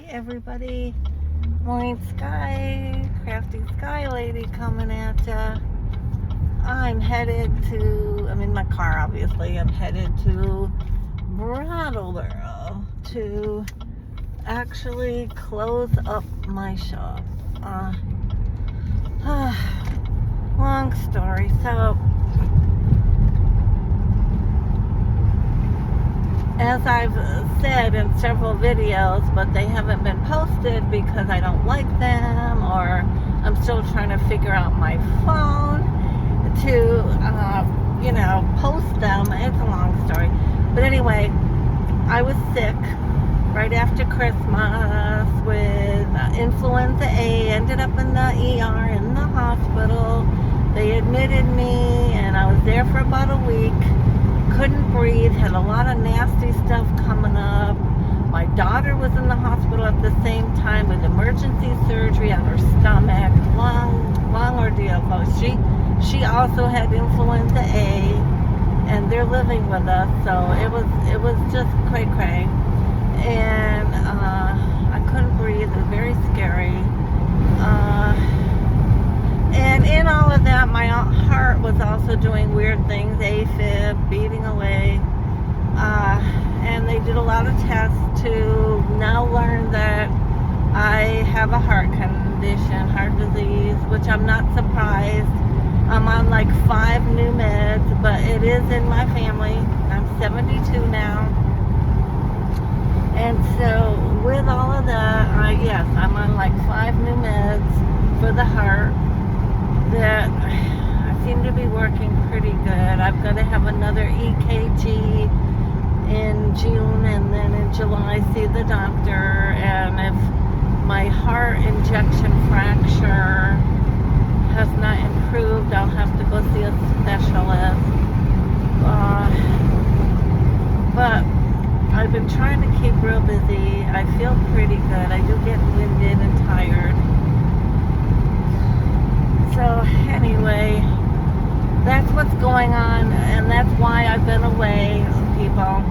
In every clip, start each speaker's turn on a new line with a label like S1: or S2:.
S1: everybody. Morning Sky, Crafty Sky Lady coming at ya. I'm in my car obviously. I'm headed to Brattleboro to actually close up my shop. Long story. So, as I've said in several videos, but they haven't been posted because I don't like them, or I'm still trying to figure out my phone to, post them. It's a long story. But anyway, I was sick right after Christmas with Influenza A. Ended up in the ER, in the hospital. They admitted me, and I was there for about a week. Couldn't breathe, had a lot of nasty stuff coming up. My daughter was in the hospital at the same time with emergency surgery on her stomach. Long ordeal. She also had influenza A, and they're living with us, so it was just cray. And I couldn't breathe. It was very scary. And in all of that, my heart was also doing weird things, AFib, beating away. And they did a lot of tests to now learn that I have a heart condition, heart disease, which I'm not surprised. I'm on like 5 new meds, but it is in my family. I'm 72 now. And so with all of that, yes, I'm on like 5 new meds for the heart that seem to be working pretty good. I'm going to have another EKG in June, and then in July see the doctor. And if my heart injection fracture has not improved, I'll have to go see a specialist. But I've been trying to keep real busy. I feel pretty good. I do get winded and tired. So anyway, that's what's going on, and that's why I've been away, people.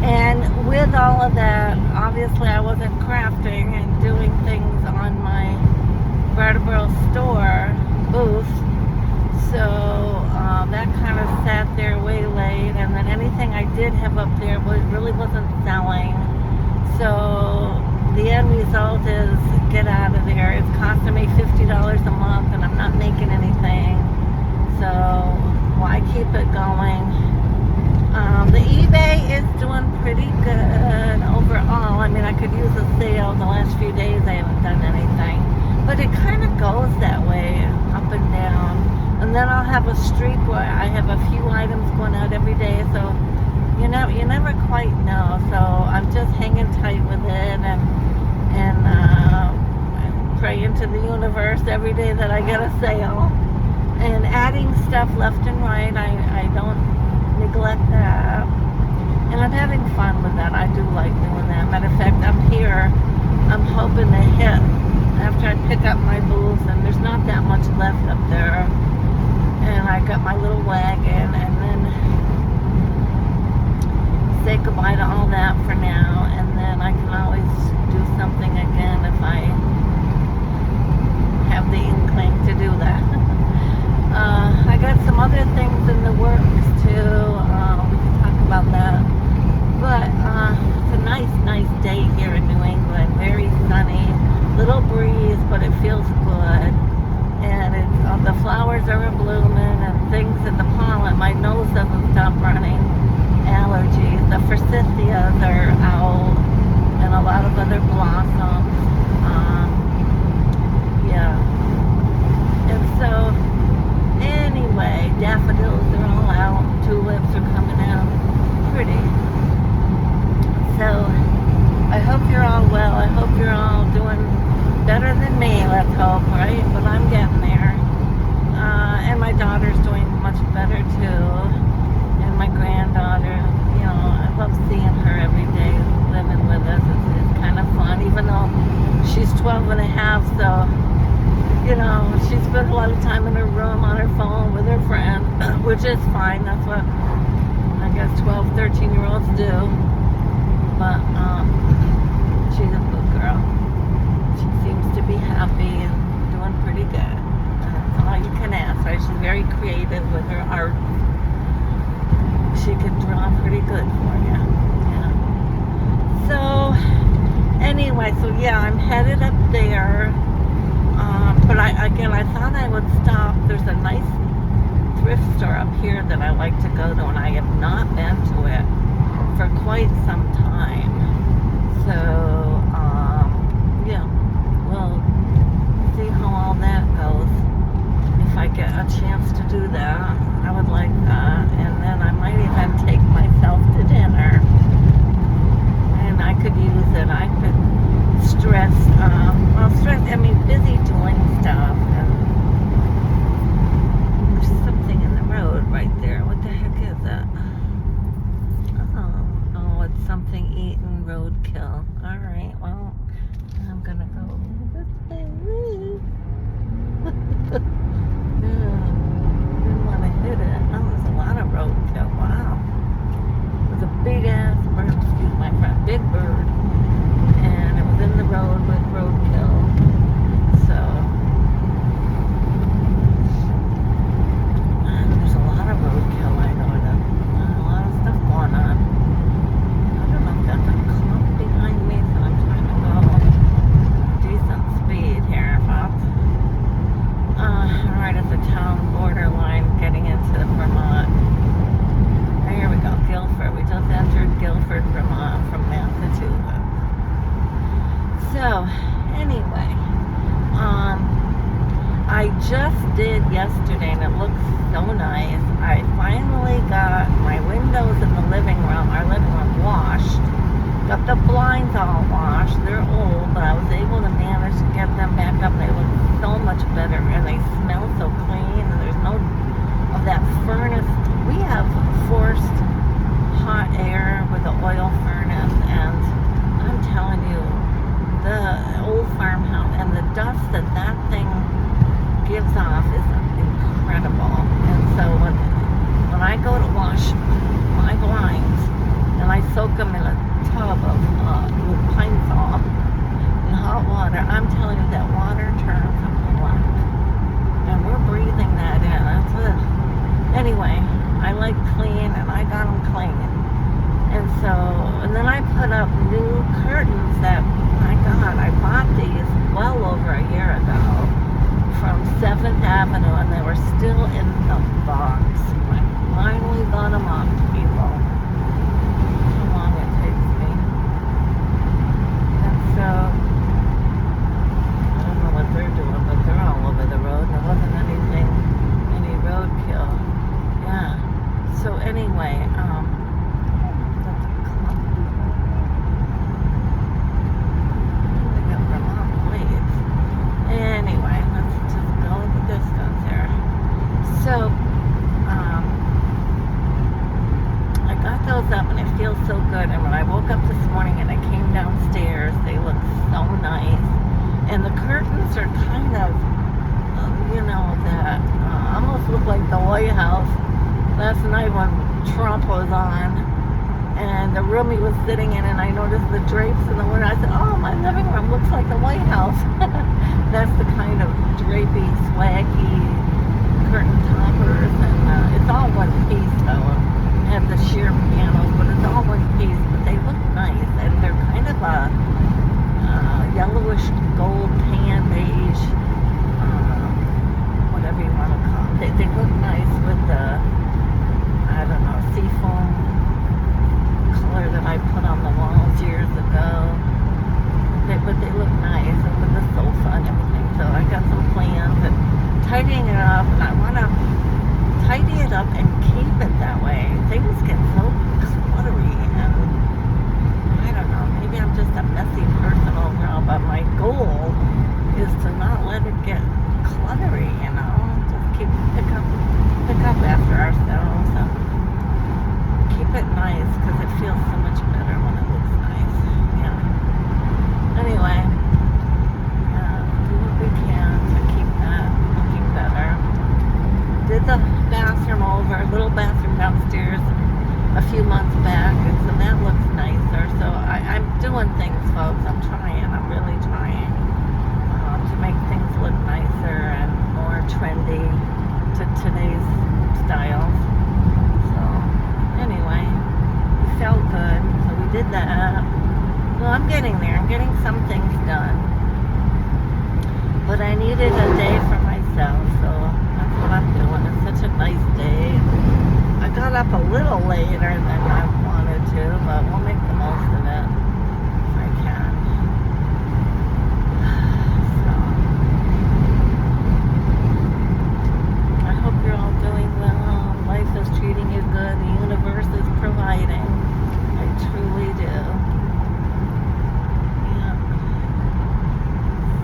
S1: And with all of that, obviously I wasn't crafting and doing things on my Brattleboro store booth, so that kind of sat there way late, and then anything I did have up there really wasn't selling. So the end result is get out of there. It's costing me $50 a month, and I'm not making anything. So why keep it going? The eBay is doing pretty good overall. I mean, I could use a sale. The last few days I haven't done anything, but it kind of goes that way, up and down. And then I'll have a streak where I have a few items going out every day. So you never quite know. So I'm just hanging tight with it, and praying to the universe every day that I get a sale, and adding stuff left and right. I don't neglect that, and I'm having fun with that. I do like doing that. Matter of fact, I'm here. I'm hoping to hit, after I pick up my booth, and there's not that much left up there, and I got my little wagon, and then say goodbye to all that for now, and then I can always do something again if I have the inkling to do that. I got some other things in the works too. We can talk about that. But it's a nice day here in New England. Very sunny, little breeze, but it feels good. And the flowers are blooming, and things in the pollen. My nose doesn't stop running. Allergies. The forsythias are out, and a lot of other blossoms. And so, anyway, daffodils are all out. Tulips are coming out. Pretty. So, I hope you're all well. I hope you're all doing better than me, let's hope, right? But I'm getting there. And my daughter's doing much better too. And my granddaughter, I love seeing her every day, living with us. It's kind of fun, even though she's 12 and a half, so, she spends a lot of time in her room on her phone with her friend, which is fine. That's what I guess 12, 13-year-olds do. But creative with her art. She can draw pretty good for you. Yeah. So anyway, so yeah, I'm headed up there. But I thought I would stop. There's a nice thrift store up here that I like to go to, and I have not been to it for quite some time. So, yeah, we'll see how all that goes. If I get a chance to do that, I would like that. And then I might even take myself to dinner. And I could use it. I could busy doing stuff. And there's something in the road right there. What the heck is that? Oh, it's something eaten roadkill. Alright, well, I'm gonna go this way. Didn't want to hit it. Oh, there's a lot of roadkill. Wow. There's a big ass bird, excuse my friend, big bird. And it was in the road with roadkill. So, there's a lot of roadkill, I noticed. A lot of stuff going on. I don't know if that's a clump behind me, so I'm trying to go decent speed here, folks. Right at the town borderline getting into Vermont. Here we go, Guilford. We just entered Guilford, Vermont from Massachusetts. So, anyway, I just did yesterday, and it looks so nice. I finally got my windows in the living room, our living room, washed. Got the blinds all washed. They're old, but I was able to manage to get them back up. They look so much better, and they smell so clean, and there's no of that furnace. We have forced hot air with the oil furnace, and I'm telling you, the old farmhouse and the dust that thing gives off is incredible. And so when I go to wash my blinds, and I soak them in a tub of with pine salt and hot water, I'm telling you that water turns black, and we're breathing that in. That's it. Anyway, I like clean, and I got them clean. And then I put up new curtains that, my God, I bought these well over a year ago from 7th Avenue, and they were still in the box. I finally got them up, people. How long it takes me. And so, I don't know what they're doing, but they're all over the road. There wasn't any roadkill. Yeah. So anyway, anyway, let's just go the distance here. So, I got those up, and it feels so good. And when I woke up this morning and I came downstairs, they look so nice. And the curtains are kind of, that almost look like the White House. Last night when Trump was on, and the room he was sitting in, and I noticed the drapes in the window. I said, oh, my living room looks like the White House. That's the kind of drapey, swaggy curtain toppers, and it's all one piece though. It has the sheer pianos, but it's all one piece. But they look nice, and they're kind of a yellowish gold, tan, beige, whatever you want to call it. They look nice with the, I don't know, seafoam color that I put on the walls years ago. But they look nice, and with the sofa and everything. So I got some plans and tidying it up, and I want to tidy it up and keep it that way. Things get so cluttery, and I don't know, maybe I'm just a messy person overall, but my goal is to not let it get cluttery, just pick up after ourselves, and keep it nice, because it feels so much better when it looks nice. Yeah. Anyway, do what we can to keep that looking better. Did the bathroom over, little bathroom downstairs, a few months back, and so that looks nicer. So I'm doing things, folks. I'm really trying to make things look nicer and more trendy, to today's styles. So anyway, it felt good. So we did that. Well, I'm getting there. I'm getting some things done. But I needed a day for myself, so that's what I'm doing. It's such a nice day. I got up a little later than I wanted to, but we'll make the most of it if I can. So, I hope you're all doing well. Life is treating you good. The universe is providing. I truly do. Yeah.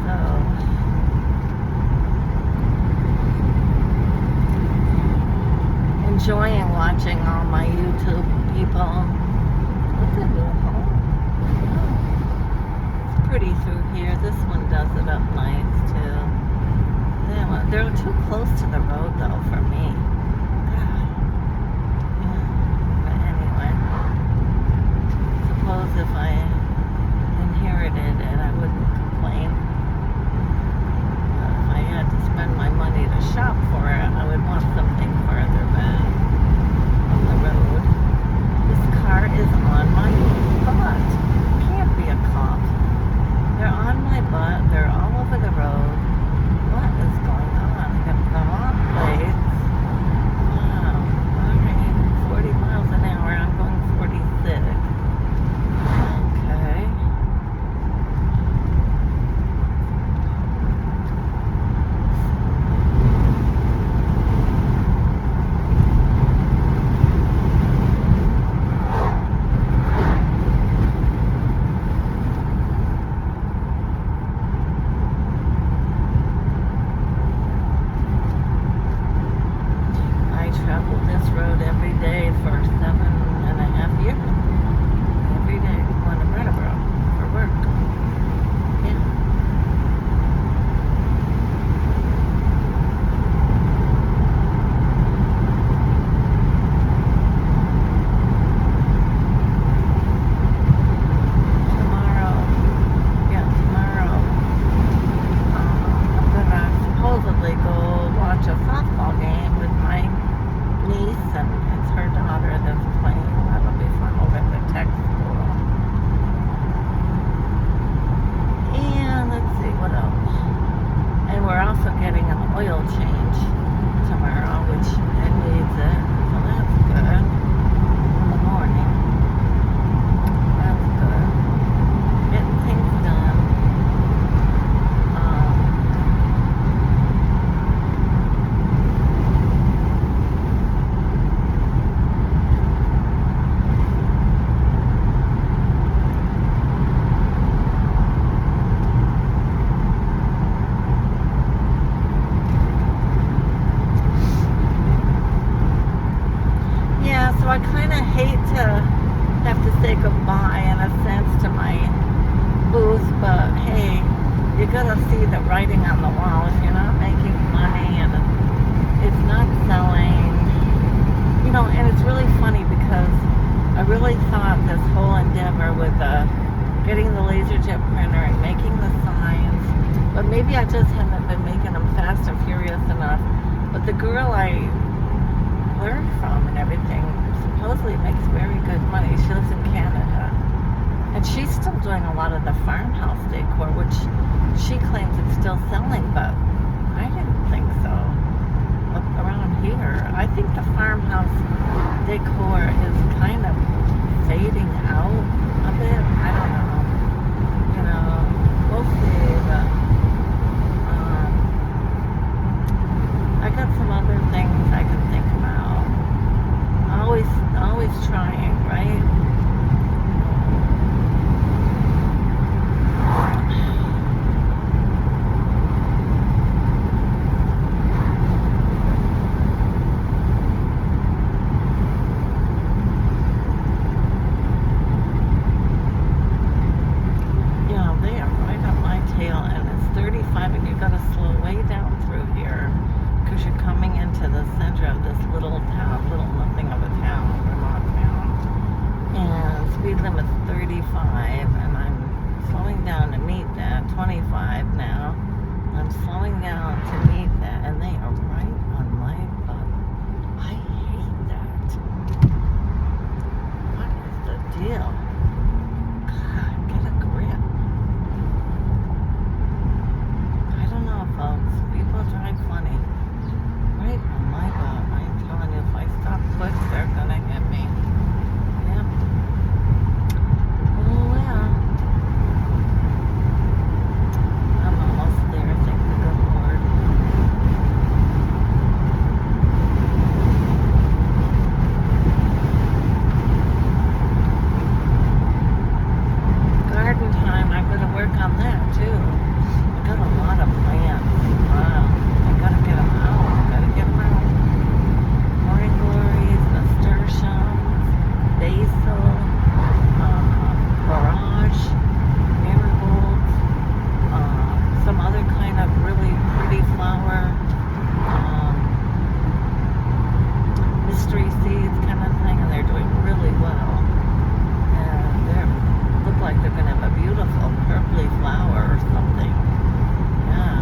S1: So, enjoying watching all my YouTube people. Look at the home. Oh, it's pretty through here. This one does it up nice too. They're too close to the road though for me. God. Yeah. But anyway, suppose if I inherited it, I wouldn't complain. But if I had to spend my money to shop for it, I would want something further back on the road. This car is on my butt. Can't be a cop. They're on my butt. They're all over the road. What is going on? They got the wrong plates. Wow. Alright. 40 miles an hour. I'm going 46. Okay. I traveled this road every day for 7.5 years. Every day going to Brattleboro for work. Yeah. Tomorrow, I'm gonna supposedly go watch a softball game with my niece, and it's her daughter that's playing. That'll be fun over at the tech school. And let's see what else. And we're also getting an oil change tomorrow, which it needs it. So that's good. In the morning. That's good. Getting things done. Yeah, so I kind of hate to have to say goodbye in a sense to my booth, but hey, you gotta see the writing on the wall. If you're not making money and it's not selling, you know, and it's really funny because I really thought this whole endeavor with getting the laser jet printer and making the signs, but maybe I just haven't been making them fast and furious enough. But the girl I learned from and everything supposedly makes very good money. She lives in Canada, and she's still doing a lot of the farmhouse decor, which she claims it's still selling, but I didn't think so. Around here, I think the farmhouse decor is kind of fading out a bit. I don't know. You know, we'll see. But I got some other things I can think about. Always trying, right? on that too. I got a lot of plants. Wow. I gotta get them out. Morning glories, nasturtiums, basil, barrage, marigolds, some other kind of really pretty flower, mystery seeds kind of thing, and they're doing really well. And they look like they're going to have a beautiful purpley flower or something. Yeah,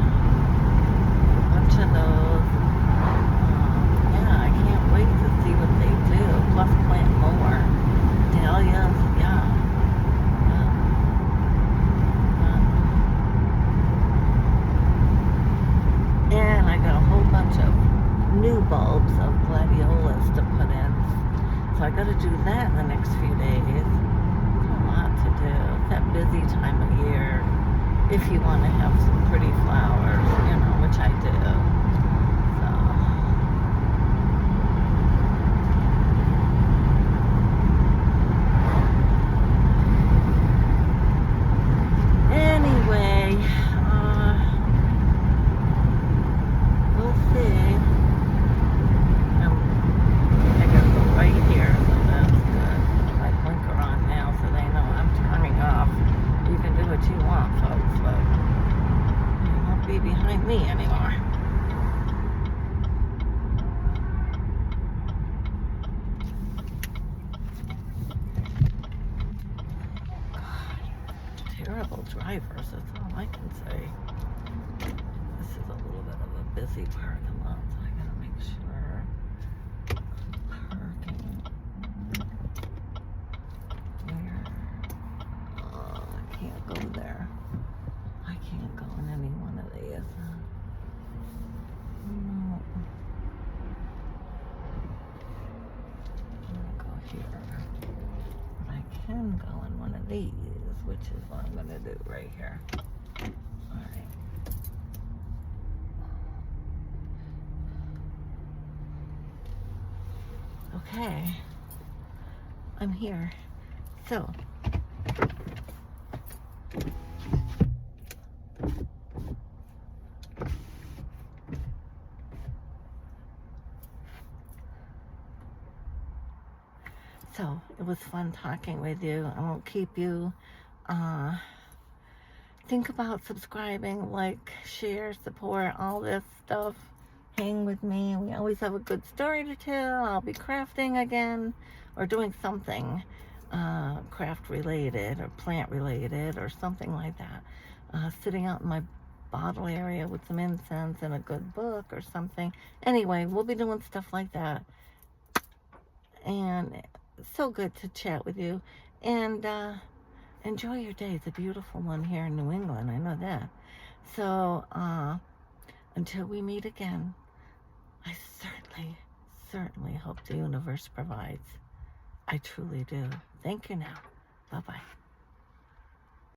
S1: a bunch of those. Yeah, I can't wait to see what they do. Plus plant more. Dahlias, yeah. And I got a whole bunch of new bulbs of gladiolas to put in. So I got to do that in the next few days. A lot to do. It's that busy time of year. If you want to have some pretty flowers, you know, which I do. So anyway, we'll see. I gotta go right here, so that's good. My blinker on now, so they know I'm turning off. You can do what you want, folks, but you won't be behind me anymore. God, terrible drivers, that's all I can say. This is a little bit of a busy parking lot, so I gotta make sure. Parking. Where? Oh, I can't go there. I can't go in any one of these. No. I'm gonna go here. But I can go in one of these, which is what I'm gonna do right here. Alright. Okay. I'm here. So it was fun talking with you. I won't keep you. Think about subscribing, like, share, support, all this stuff. Hang with me. We always have a good story to tell. I'll be crafting again or doing something craft related or plant related or something like that. Sitting out in my bottle area with some incense and a good book or something. Anyway, we'll be doing stuff like that. And it's so good to chat with you. And enjoy your day. It's a beautiful one here in New England. I know that. So until we meet again, I certainly hope the universe provides. I truly do. Thank you now. Bye-bye.